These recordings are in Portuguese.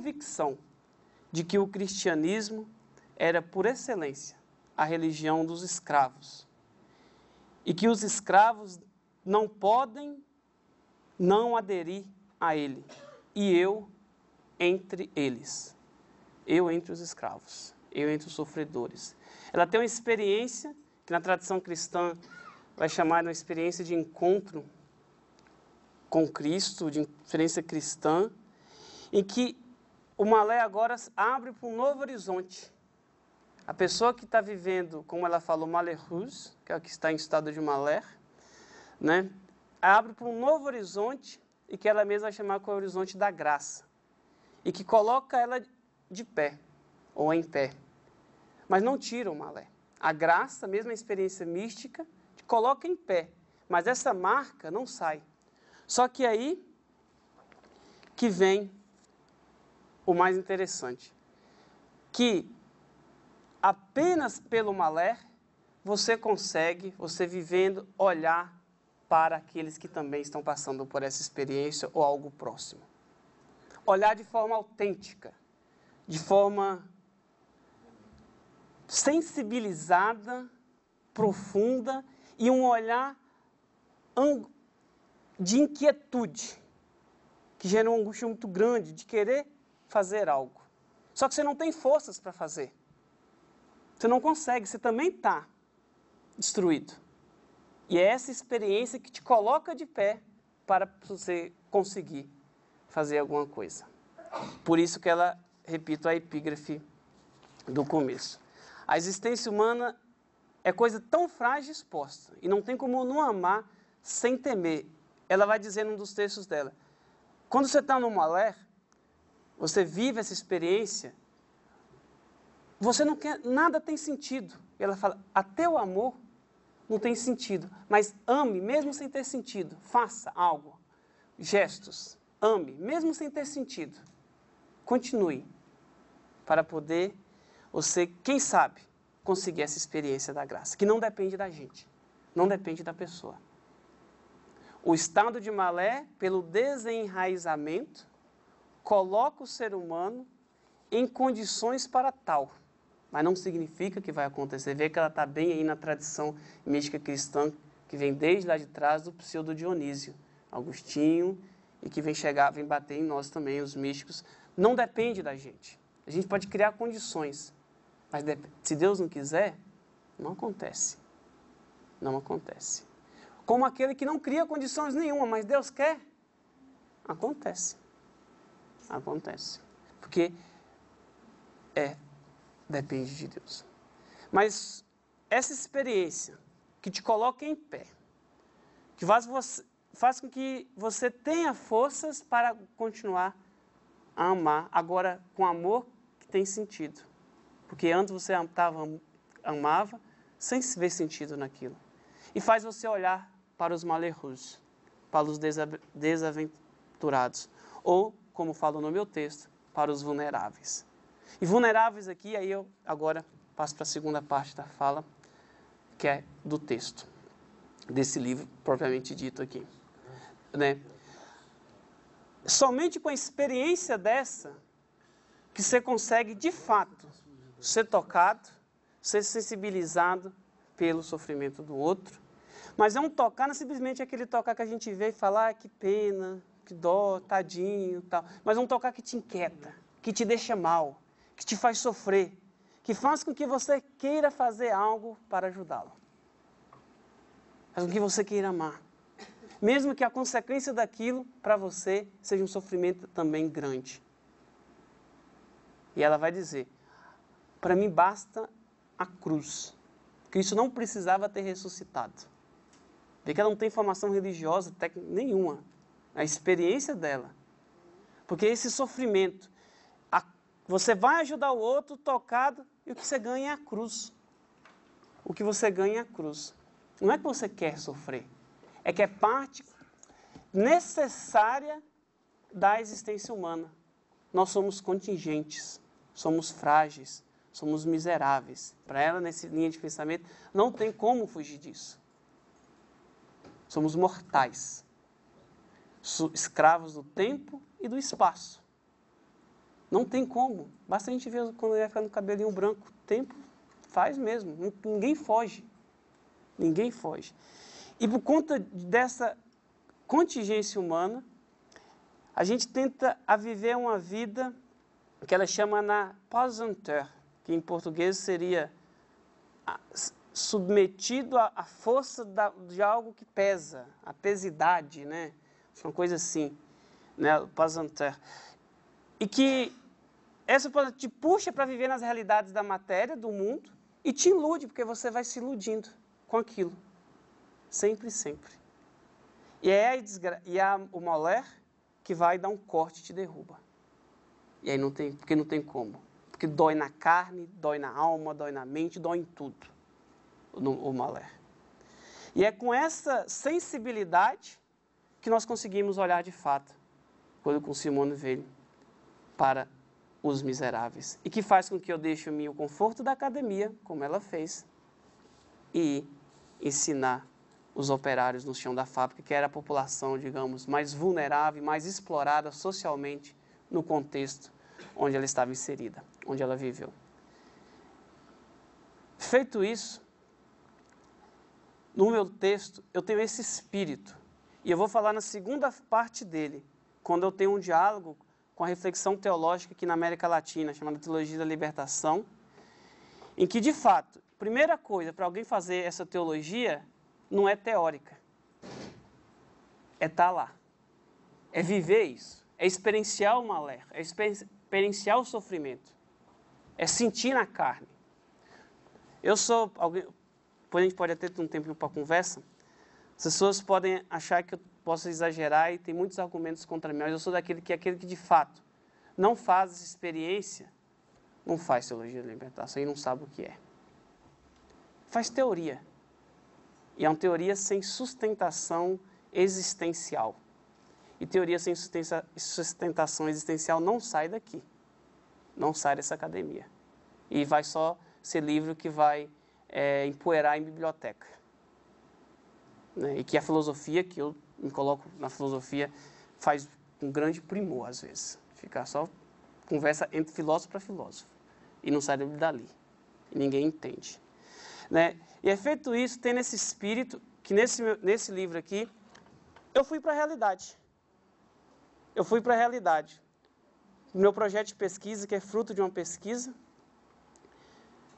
convicção de que o cristianismo era, por excelência, a religião dos escravos. E que os escravos não podem não aderir a ele. E eu entre eles. Eu entre os escravos. Eu entre os sofredores. Ela tem uma experiência, que na tradição cristã vai chamar de uma experiência de encontro com Cristo, de experiência cristã, em que o Malé agora abre para um novo horizonte. A pessoa que está vivendo, como ela falou, Malherus, que é o que está em estado de Malher, né, abre para um novo horizonte e que ela mesma vai chamar com o horizonte da graça. E que coloca ela de pé, ou em pé. Mas não tira o Malé. A graça, mesmo a experiência mística, te coloca em pé. Mas essa marca não sai. Só que aí que vem o mais interessante. Que apenas pelo Malé, você consegue, você vivendo, olhar para aqueles que também estão passando por essa experiência ou algo próximo. Olhar de forma autêntica, de forma sensibilizada, profunda e um olhar de inquietude, que gera uma angústia muito grande de querer fazer algo. Só que você não tem forças para fazer. Você não consegue, você também está destruído. E é essa experiência que te coloca de pé para você conseguir fazer alguma coisa. Por isso que ela, repito, a epígrafe do começo. A existência humana é coisa tão frágil exposta, e não tem como não amar sem temer. Ela vai dizer num dos textos dela, quando você está no Malé, você vive essa experiência, você não quer, nada tem sentido. E ela fala, até o amor não tem sentido, mas ame, mesmo sem ter sentido, faça algo, gestos, ame, mesmo sem ter sentido, continue, para poder você, quem sabe, conseguir essa experiência da graça, que não depende da gente, não depende da pessoa. O estado de Malé, pelo desenraizamento, coloca o ser humano em condições para tal, mas não significa que vai acontecer. Vê que ela está bem aí na tradição mística cristã, que vem desde lá de trás do pseudo Dionísio, Agostinho, e que vem bater em nós também, os místicos. Não depende da gente. A gente pode criar condições, mas se Deus não quiser, não acontece. Não acontece. Como aquele que não cria condições nenhuma, mas Deus quer, acontece. Acontece. Porque depende de Deus. Mas essa experiência que te coloca em pé, que faz com que você tenha forças para continuar a amar, agora com amor que tem sentido. Porque antes você amava sem ver sentido naquilo. E faz você olhar para os malheureux, para os desaventurados. Ou, como falo no meu texto, para os vulneráveis. E vulneráveis aqui, aí eu agora passo para a segunda parte da fala, que é do texto, desse livro propriamente dito aqui. Né? Somente com a experiência dessa, que você consegue, de fato, ser tocado, ser sensibilizado pelo sofrimento do outro. Mas é um tocar, não é simplesmente aquele tocar que a gente vê e fala, que pena, que dó, tadinho, tal. Mas é um tocar que te inquieta, que te deixa mal, que te faz sofrer, que faz com que você queira fazer algo para ajudá-lo. Faz com que você queira amar. Mesmo que a consequência daquilo, para você, seja um sofrimento também grande. E ela vai dizer, para mim basta a cruz. Cristo não precisava ter ressuscitado. Vê que ela não tem formação religiosa, técnica nenhuma. A experiência dela. Porque esse sofrimento, você vai ajudar o outro tocado e o que você ganha é a cruz. O que você ganha é a cruz. Não é que você quer sofrer. É que é parte necessária da existência humana. Nós somos contingentes, somos frágeis, somos miseráveis. Para ela, nessa linha de pensamento, não tem como fugir disso. Somos mortais, escravos do tempo e do espaço. Não tem como. Basta a gente ver quando ele vai ficando com o cabelinho branco. O tempo faz mesmo. Ninguém foge. Ninguém foge. E por conta dessa contingência humana, a gente tenta a viver uma vida que ela chama na pesanteur, que em português seria submetido à força de algo que pesa, a pesidade, né? Uma coisa assim, né? Pesanteur. E que essa te puxa para viver nas realidades da matéria, do mundo, e te ilude, porque você vai se iludindo com aquilo. Sempre, sempre. E é o moler que vai dar um corte e te derruba. E aí porque não tem como. Porque dói na carne, dói na alma, dói na mente, dói em tudo. O moler. E é com essa sensibilidade que nós conseguimos olhar de fato, quando com Simone Weil, para os miseráveis. E que faz com que eu deixe o conforto da academia, como ela fez, e ensinar os operários no chão da fábrica, que era a população, digamos, mais vulnerável, mais explorada socialmente no contexto onde ela estava inserida, onde ela viveu. Feito isso, no meu texto, eu tenho esse espírito, e eu vou falar na segunda parte dele, quando eu tenho um diálogo com a reflexão teológica aqui na América Latina, chamada Teologia da Libertação, em que, de fato, primeira coisa, para alguém fazer essa teologia, não é teórica, é estar lá, é viver isso, é experienciar o malé, é experienciar o sofrimento, é sentir na carne. Depois a gente pode até ter um tempinho para conversa, as pessoas podem achar que eu posso exagerar e tem muitos argumentos contra mim, mas eu sou aquele que de fato não faz essa experiência, não faz teologia da libertação e não sabe o que é. Faz teoria. E é uma teoria sem sustentação existencial. E teoria sem sustentação existencial não sai daqui. Não sai dessa academia. E vai só ser livro que vai empoeirar em biblioteca. Né? E que a filosofia, que eu me coloco na filosofia, faz um grande primor, às vezes. Ficar só conversa entre filósofo para filósofo. E não sai dali. E ninguém entende. Né? E é feito isso, tem nesse espírito, que nesse livro aqui, eu fui para a realidade. Eu fui para a realidade. Meu projeto de pesquisa, que é fruto de uma pesquisa,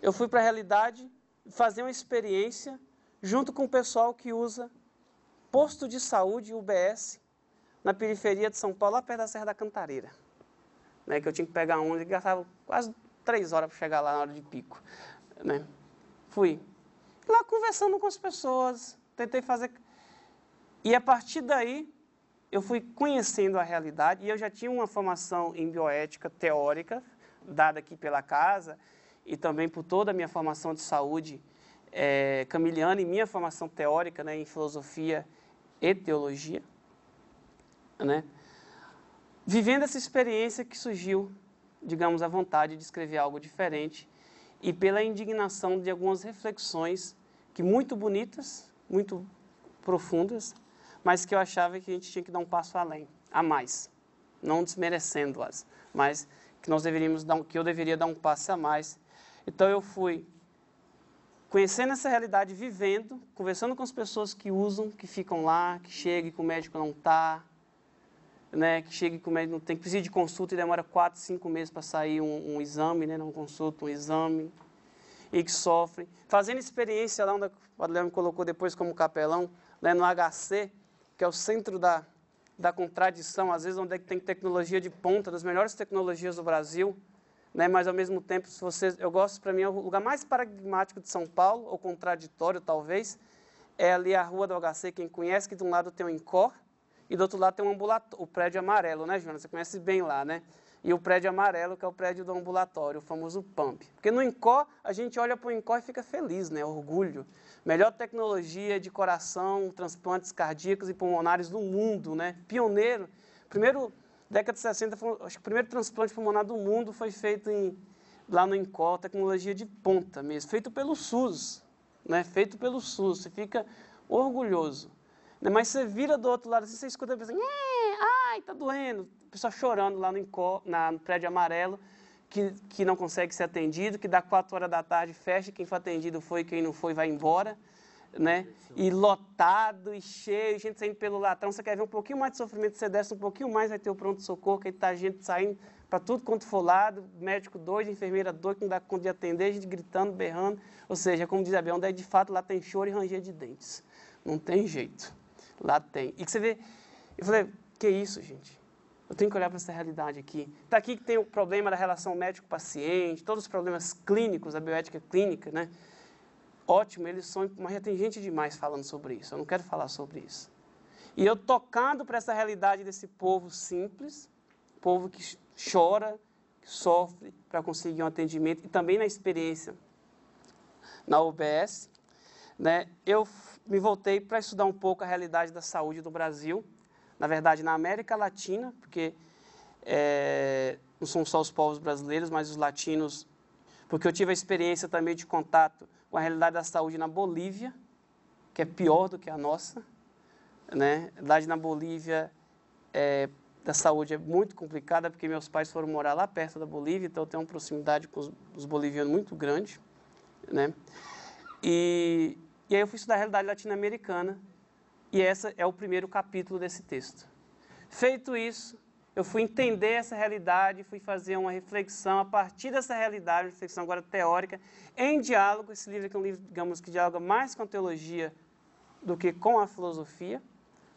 eu fui para a realidade fazer uma experiência junto com o pessoal que usa posto de saúde, UBS, na periferia de São Paulo, lá perto da Serra da Cantareira. Né, que eu tinha que pegar ônibus e gastava quase 3 horas para chegar lá na hora de pico. Né? Fui. Lá conversando com as pessoas, tentei fazer... E a partir daí, eu fui conhecendo a realidade, e eu já tinha uma formação em bioética teórica, dada aqui pela casa, e também por toda a minha formação de saúde camiliana, e minha formação teórica, né, em filosofia e teologia. Né? Vivendo essa experiência que surgiu, digamos, a vontade de escrever algo diferente, e pela indignação de algumas reflexões que muito bonitas, muito profundas, mas que eu achava que a gente tinha que dar um passo além, a mais, não desmerecendo-as, mas que eu deveria dar um passo a mais. Então eu fui conhecendo essa realidade, vivendo, conversando com as pessoas que usam, que ficam lá, que chegam e que o médico não está, né, que chega e que o médico não tem, que precisa de consulta e demora 4, 5 meses para sair um exame, né, não consulta, um exame, e que sofrem. Fazendo experiência lá onde o Padre Léo me colocou depois como capelão, né, no HC, que é o centro da contradição, às vezes onde é que tem tecnologia de ponta, das melhores tecnologias do Brasil, né, mas ao mesmo tempo, eu gosto, para mim, é o lugar mais paradigmático de São Paulo, ou contraditório talvez, é ali a rua do HC, quem conhece, que de um lado tem o INCOR, e do outro lado tem um ambulatório, o prédio amarelo, né, Joana? Você conhece bem lá, né? E o prédio amarelo, que é o prédio do ambulatório, o famoso PAMP. Porque no INCOR, a gente olha para o INCOR e fica feliz, né? Orgulho. Melhor tecnologia de coração, transplantes cardíacos e pulmonares do mundo, né? Pioneiro. Primeiro, década de 60, acho que o primeiro transplante pulmonar do mundo foi feito lá no INCOR, tecnologia de ponta mesmo, feito pelo SUS, né? Feito pelo SUS. Você fica orgulhoso. Mas você vira do outro lado, assim, você escuta a pessoa, ai, tá doendo. O pessoal chorando lá no prédio amarelo, que não consegue ser atendido, que dá 4 horas da tarde, fecha, quem foi atendido foi, quem não foi vai embora, né? E lotado, e cheio, gente saindo pelo latrão. Você quer ver um pouquinho mais de sofrimento, você desce um pouquinho mais, vai ter o pronto-socorro, que tá gente saindo para tudo quanto for lado, médico doido, enfermeira doido, que não dá conta de atender, gente gritando, berrando. Ou seja, como diz a Bel, onde é de fato, lá tem choro e ranger de dentes. Não tem jeito. Lá tem. E que você vê, eu falei, que isso, gente? Eu tenho que olhar para essa realidade aqui. Está aqui que tem o problema da relação médico-paciente, todos os problemas clínicos, a bioética clínica, né? Ótimo, eles são, mas já tem gente demais falando sobre isso, eu não quero falar sobre isso. E eu tocando para essa realidade desse povo simples, povo que chora, que sofre para conseguir um atendimento, e também na experiência na UBS, né? Eu me voltei para estudar um pouco a realidade da saúde do Brasil, na verdade, na América Latina, porque não são só os povos brasileiros, mas os latinos, porque eu tive a experiência também de contato com a realidade da saúde na Bolívia, que é pior do que a nossa, né? A realidade na Bolívia da saúde é muito complicada, porque meus pais foram morar lá perto da Bolívia, então eu tenho uma proximidade com os bolivianos muito grande, né? E aí eu fui estudar a realidade latino-americana, e esse é o primeiro capítulo desse texto. Feito isso, eu fui entender essa realidade, fui fazer uma reflexão a partir dessa realidade, uma reflexão agora teórica, em diálogo. Esse livro aqui é um livro, digamos, que dialoga mais com a teologia do que com a filosofia,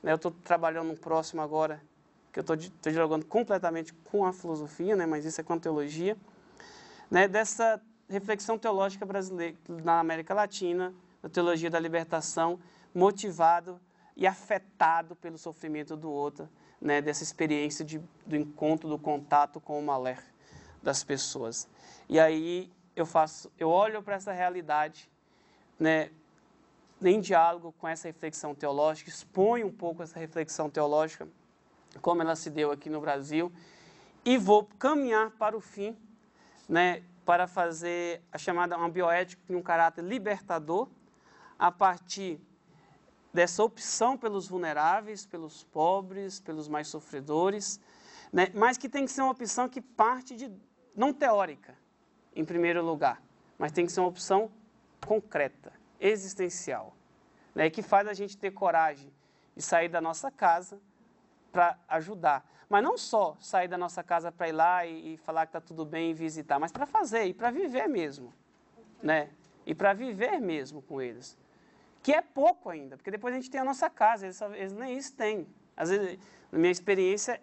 né? Eu estou trabalhando no próximo agora, que eu estou dialogando completamente com a filosofia, né? Mas isso é com a teologia, né? Dessa reflexão teológica brasileira na América Latina, da teologia da libertação, motivado e afetado pelo sofrimento do outro, né, dessa experiência do encontro, do contato com o malé das pessoas. E aí eu olho para essa realidade, né, em diálogo com essa reflexão teológica, exponho um pouco essa reflexão teológica, como ela se deu aqui no Brasil, e vou caminhar para o fim, né, para fazer a chamada uma bioética de um caráter libertador, a partir dessa opção pelos vulneráveis, pelos pobres, pelos mais sofredores, né? Mas que tem que ser uma opção que parte de, não teórica, em primeiro lugar, mas tem que ser uma opção concreta, existencial, né? Que faz a gente ter coragem de sair da nossa casa para ajudar. Mas não só sair da nossa casa para ir lá e falar que está tudo bem e visitar, mas para fazer e para viver mesmo, né? E para viver mesmo com eles. Que é pouco ainda, porque depois a gente tem a nossa casa, eles nem isso têm. Às vezes, na minha experiência,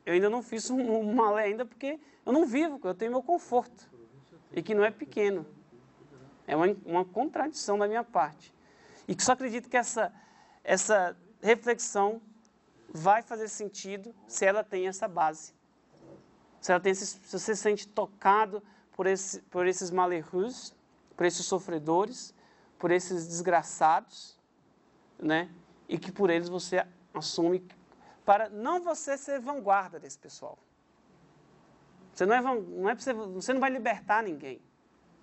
eu ainda não fiz um malé ainda, porque eu não vivo, eu tenho meu conforto, e que não é pequeno. É uma contradição da minha parte. E que só acredito que essa reflexão vai fazer sentido se ela tem essa base. Se você se sente tocado por esses malheureux, por esses sofredores, por esses desgraçados, né? E que por eles você assume, para não você ser vanguarda desse pessoal. Você você não vai libertar ninguém,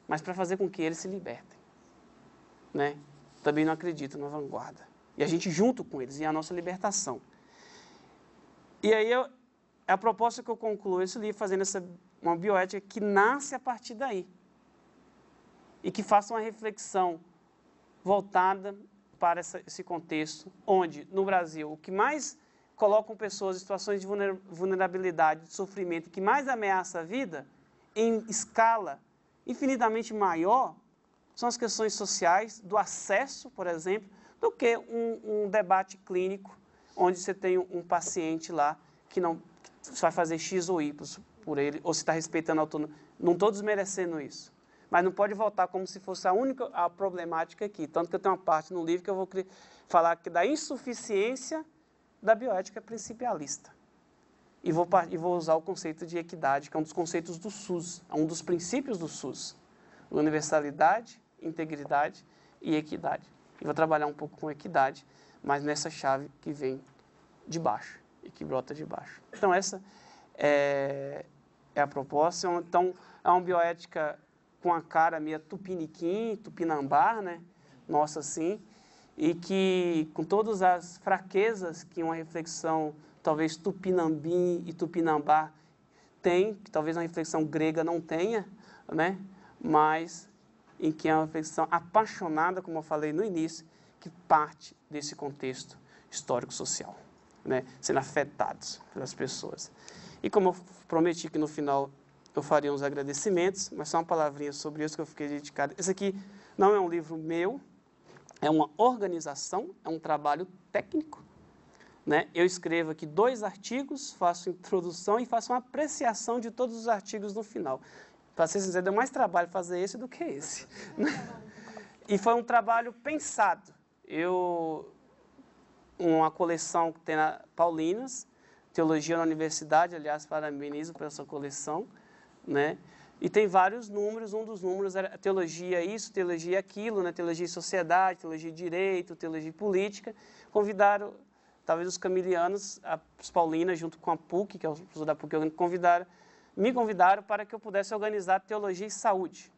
mas para fazer com que eles se libertem, né? Também não acredito na vanguarda. E a gente junto com eles, e a nossa libertação. E aí a proposta que eu concluo esse livro fazendo uma bioética que nasce a partir daí. E que faça uma reflexão voltada para esse contexto, onde, no Brasil, o que mais colocam pessoas em situações de vulnerabilidade, de sofrimento, que mais ameaça a vida, em escala infinitamente maior, são as questões sociais, do acesso, por exemplo, do que um debate clínico, onde você tem um paciente lá que vai fazer X ou Y por ele, ou se está respeitando a autonomia. Não estou desmerecendo isso. Mas não pode voltar como se fosse a problemática aqui. Tanto que eu tenho uma parte no livro que eu vou falar da insuficiência da bioética principialista. E vou usar o conceito de equidade, que é um dos conceitos do SUS, é um dos princípios do SUS. Universalidade, integridade e equidade. E vou trabalhar um pouco com equidade, mas nessa chave que vem de baixo e que brota de baixo. Então, essa é a proposta. Então, é uma bioética com a cara meio tupiniquim, tupinambá, né? Nossa, assim, e que com todas as fraquezas que uma reflexão talvez Tupinambim e Tupinambá tem, que talvez uma reflexão grega não tenha, né? Mas em que é uma reflexão apaixonada, como eu falei no início, que parte desse contexto histórico-social, né? Sendo afetados pelas pessoas. E como eu prometi que no final eu faria uns agradecimentos, mas só uma palavrinha sobre isso que eu fiquei dedicado. Esse aqui não é um livro meu, é uma organização, é um trabalho técnico, né? Eu escrevo aqui 2 artigos, faço introdução e faço uma apreciação de todos os artigos no final. Para ser sincero, deu mais trabalho fazer esse do que esse. E foi um trabalho pensado. Uma coleção que tem na Paulinas, Teologia na Universidade, aliás, parabenizo pela sua coleção, né? E tem vários números, um dos números era teologia isso, teologia aquilo, né? Teologia e sociedade, teologia e direito, teologia e política. Convidaram, talvez os camilianos, as Paulinas, junto com a PUC, que é o professor da PUC, me convidaram para que eu pudesse organizar teologia e saúde.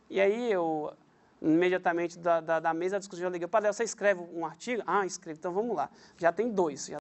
E aí eu, imediatamente da mesa da discussão, eu liguei, Padre, você escreve um artigo? Ah, escrevo, então vamos lá. Já tem 2.